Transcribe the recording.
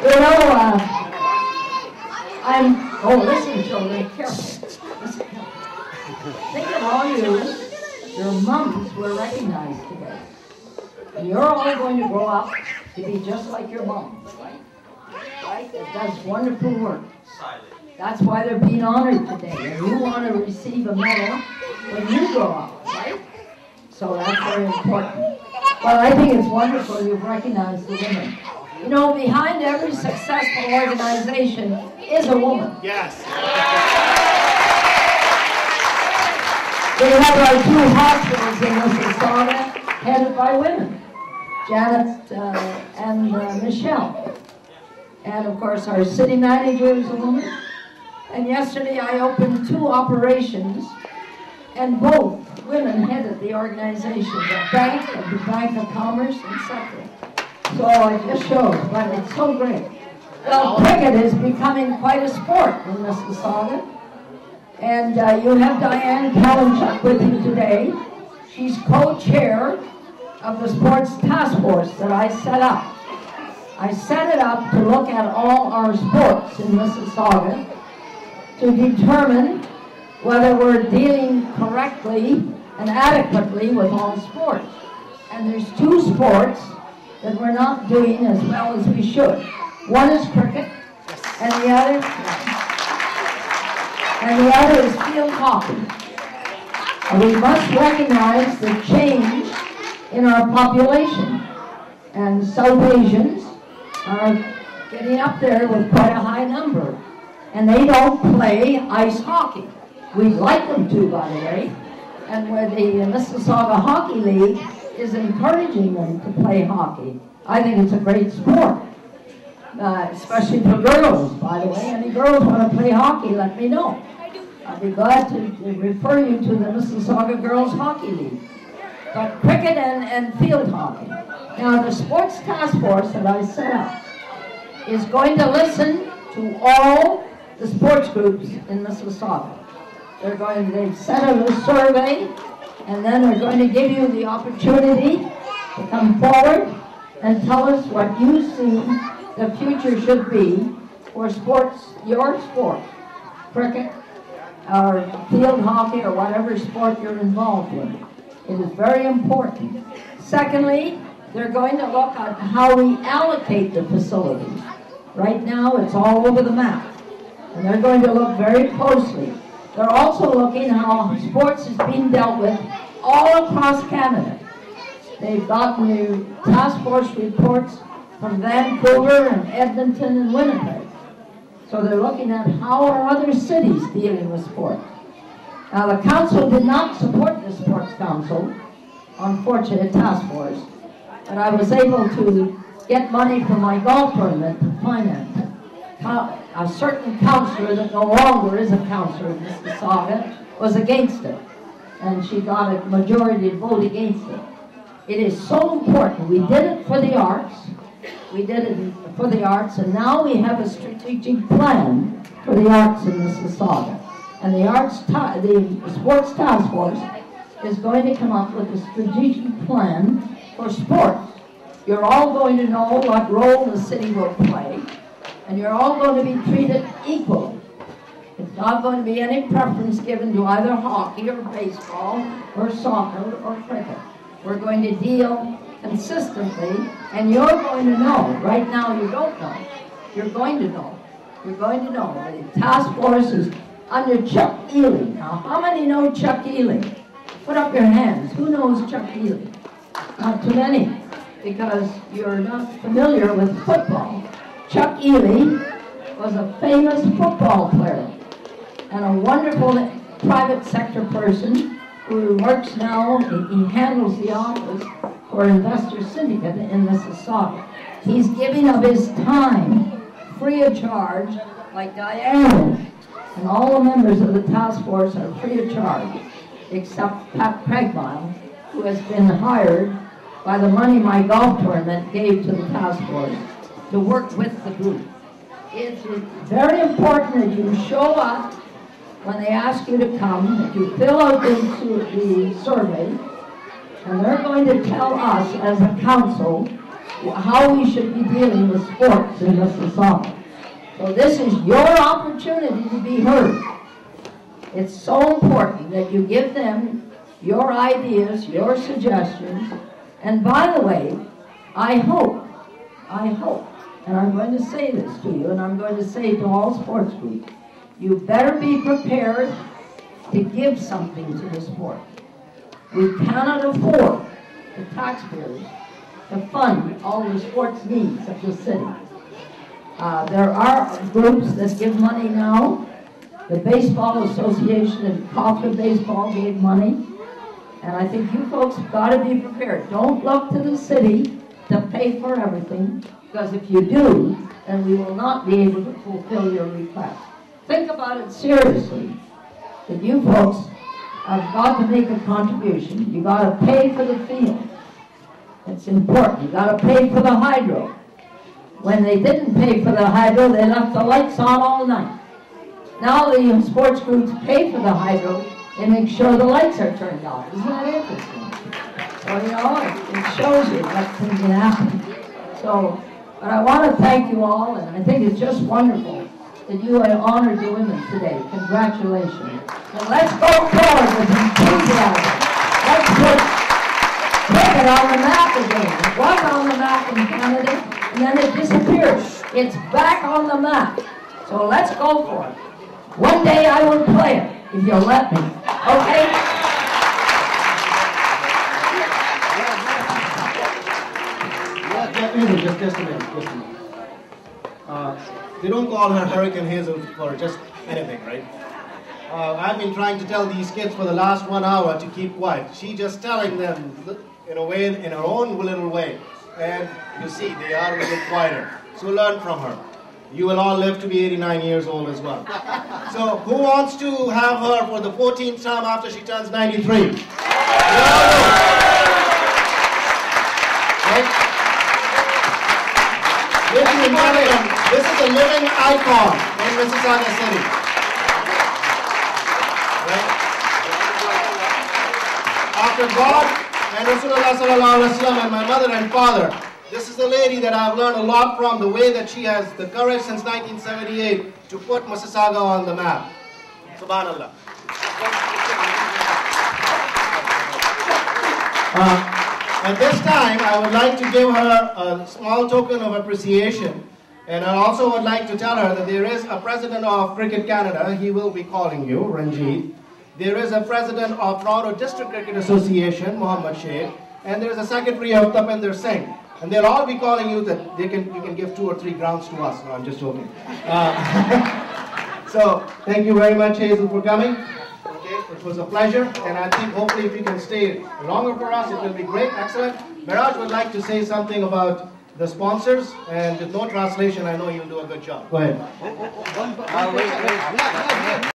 You know, listen, children, careful. Listen. Think of all your moms were recognized today. And you're all going to grow up to be just like your mom, right? Right? That does wonderful work. That's why they're being honored today. And you want to receive a medal when you grow up, right? So that's very important. Well, I think it's wonderful you've recognized the women. You know, behind every successful organization is a woman. Yes. We have our two hospitals in Mississauga headed by women, Janet and Michelle. And of course our city manager is a woman. And yesterday I opened 2 operations and both women headed the organization, the Bank of Commerce, etc. So it just shows, but it's so great. Well, cricket is becoming quite a sport in Mississauga. And you have Diane Kalenchuk with you today. She's co-chair of the sports task force that I set up. I set it up to look at all our sports in Mississauga to determine whether we're dealing correctly and adequately with all sports. And there's 2 sports that we're not doing as well as we should. One is cricket, and the other is field hockey. And we must recognize the change in our population. And South Asians are getting up there with quite a high number. And they don't play ice hockey. We'd like them to, by the way. And where the Mississauga Hockey League is encouraging them to play hockey. I think it's a great sport. Especially for girls, by the way. Any girls want to play hockey, let me know. I'll be glad to refer you to the Mississauga Girls Hockey League. But cricket and field hockey. Now the sports task force that I set up is going to listen to all the sports groups in Mississauga. They've set up a survey, and then they're going to give you the opportunity to come forward and tell us what you see the future should be for sports, your sport, cricket, or field hockey, or whatever sport you're involved with. It is very important. Secondly, they're going to look at how we allocate the facilities. Right now, it's all over the map. And they're going to look very closely. They're also looking how sports is being dealt with all across Canada. They've gotten the task force reports from Vancouver and Edmonton and Winnipeg. So they're looking at how are other cities dealing with sports. Now the council did not support the Sports Council, unfortunate task force, but I was able to get money from my golf tournament to finance it. A certain councillor that no longer is a councillor in Mississauga was against it, and she got a majority vote against it. It is so important. We did it for the arts. We did it for the arts, and now we have a strategic plan for the arts in Mississauga. And the sports task force is going to come up with a strategic plan for sports. You're all going to know what role the city will play, and you're all going to be treated equally. It's not going to be any preference given to either hockey or baseball or soccer or cricket. We're going to deal consistently, and you're going to know. Right now you don't know. You're going to know. You're going to know. The task force is under Chuck Ely. Now, how many know Chuck Ely? Put up your hands. Who knows Chuck Ely? Not too many, because you're not familiar with football. Chuck Ely was a famous football player and a wonderful private sector person who works now. He handles the office for Investor Syndicate in Mississauga. He's giving of his time free of charge, like Diane, and all the members of the task force are free of charge, except Pat Craigmile, who has been hired by the money my golf tournament gave to the task force to work with the group. It's very important that you show up when they ask you to come, that you fill out the survey, and they're going to tell us as a council how we should be dealing with sports in Mississauga. So this is your opportunity to be heard. It's so important that you give them your ideas, your suggestions, and by the way, I hope, and I'm going to say this to you, and I'm going to say to all sports groups, you better be prepared to give something to the sport. We cannot afford, the taxpayers, to fund all the sports needs of the city. There are groups that give money now. The Baseball Association and Coffin Baseball gave money. And I think you folks have got to be prepared. Don't look to the city to pay for everything, because if you do, then we will not be able to fulfill your request. Think about it seriously, that you folks have got to make a contribution. You got to pay for the field. It's important. You got to pay for the hydro. When they didn't pay for the hydro, they left the lights on all night. Now the sports groups pay for the hydro and make sure the lights are turned off. Isn't that interesting? So, you know, it shows you what can happen. So, but I want to thank you all, and I think it's just wonderful that you have honored the women today. Congratulations. And let's go forward with enthusiasm. Let's put cricket on the map again. It was on the map in Canada, and then it disappeared. It's back on the map. So let's go for it. One day I will play it, if you'll let me. Okay? Just a minute. They don't call her Hurricane Hazel for just anything, right? I've been trying to tell these kids for the last 1 hour to keep quiet. She's just telling them in a way, in her own little way. And you see, they are a little quieter. So learn from her. You will all live to be 89 years old as well. So who wants to have her for the 14th time after she turns 93? Right? Ladies and gentlemen, this is a living icon in Mississauga City. Right? After God and Rasulullah sallallahu alaihi wasallam and my mother and father, this is the lady that I've learned a lot from, the way that she has the courage since 1978 to put Mississauga on the map. Subhanallah. At this time, I would like to give her a small token of appreciation, and I also would like to tell her that there is a president of Cricket Canada. He will be calling you, Ranjit. There is a president of Toronto District Cricket Association, Mohammad, Sheikh, and there is a secretary of Tapinder, Singh. And they'll all be calling you that you can give 2 or 3 grounds to us. No, I'm just joking. So, thank you very much, Hazel, for coming. Okay, it was a pleasure, and I think hopefully if you can stay longer for us, it will be great. Excellent. Miraj would like to say something about the sponsors, and with no translation, I know you'll do a good job. Go ahead.